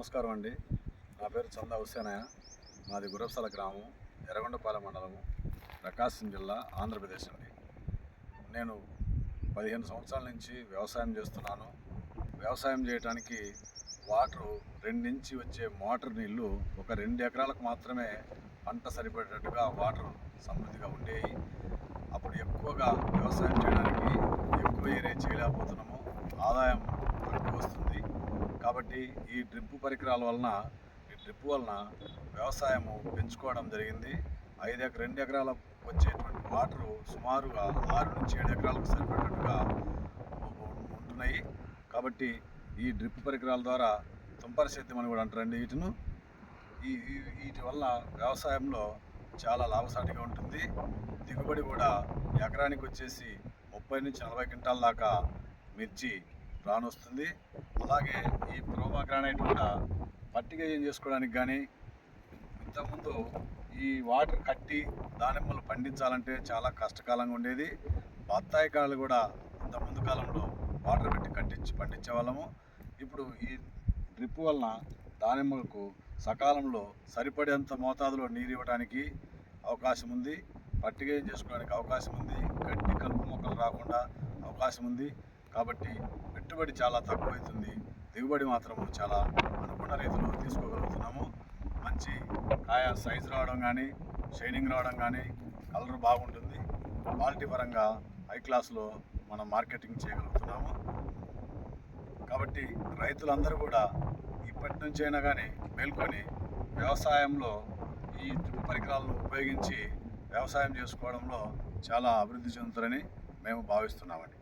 నమస్కారం అండి. నా పేరు చందా హుస్సేనయ్య. మాది గురబ్సల గ్రామం, ఎర్రగొండపాలెం మండలము, ప్రకాశం జిల్లా, ఆంధ్రప్రదేశ్ అండి. నేను 15 సంవత్సరాల నుంచి వ్యవసాయం చేస్తున్నాను. వ్యవసాయం చేయడానికి వాటరు 2 నుంచి వచ్చే మోటార్ నీళ్ళు ఒక 2 ఎకరాలకు మాత్రమే పంట సరిపడేటట్టుగా వాటర్ సమృద్ధిగా ఉండేవి. అప్పుడు ఎక్కువగా వ్యవసాయం చేయడానికి ఎక్కువ ఏరియా చేయలేకపోతున్నాము, ఆదాయం తక్కువ వస్తుంది. కాబట్టి ఈ డ్రిప్ పరికరాల వలన వ్యవసాయము పెంచుకోవడం జరిగింది. 2 ఎకరాల వచ్చేటువంటి వాటరు సుమారుగా 6 నుంచి 7 ఎకరాలకు సరిపడేటట్టుగా ఉంటున్నాయి. కాబట్టి ఈ డ్రిప్ పరికరాల ద్వారా తుంపర సేద్యం అని కూడా అంటారండి వీటిను. వీటి వల్ల వ్యవసాయంలో చాలా లాభసాటిగా ఉంటుంది. దిగుబడి కూడా ఎకరానికి వచ్చేసి 30 నుంచి 40 క్వింటాల దాకా మిర్చి రానొస్తుంది. అలాగే ఈ ప్రోమా గ్రానైట్ కూడా పట్టిక ఏం చేసుకోవడానికి కానీ, ఇంతకుముందు ఈ వాటర్ కట్టి దానిమ్మలు పండించాలంటే చాలా కష్టకాలంగా ఉండేది. బత్తాయి కాయలు కూడా ఇంత ముందు కాలంలో వాటర్ పెట్టి పండించే వాళ్ళము. ఇప్పుడు ఈ డ్రిప్ వలన దానిమ్మలకు సకాలంలో సరిపడేంత మోతాదులో నీరు ఇవ్వడానికి అవకాశం ఉంది, పట్టిక ఏం చేసుకోవడానికి అవకాశం ఉంది, గడ్డి కలుపు మొక్కలు రాకుండా అవకాశం ఉంది. కాబట్టి పెట్టుబడి చాలా తక్కువవుతుంది, దిగుబడి మాత్రం చాలా అనుకున్న రీతిలో తీసుకోగలుగుతున్నాము. మంచి కాయ సైజు రావడం కానీ, షైనింగ్ రావడం కానీ, కలర్ బాగుంటుంది. క్వాలిటీ పరంగా హై క్లాస్లో మనం మార్కెటింగ్ చేయగలుగుతున్నాము. కాబట్టి రైతులందరూ కూడా ఇప్పటి నుంచైనా కానీ మేల్కొని వ్యవసాయంలో ఈ డ్రిప్ పరికరాలను ఉపయోగించి వ్యవసాయం చేసుకోవడంలో చాలా అభివృద్ధి చెందుతారని మేము భావిస్తున్నామండి.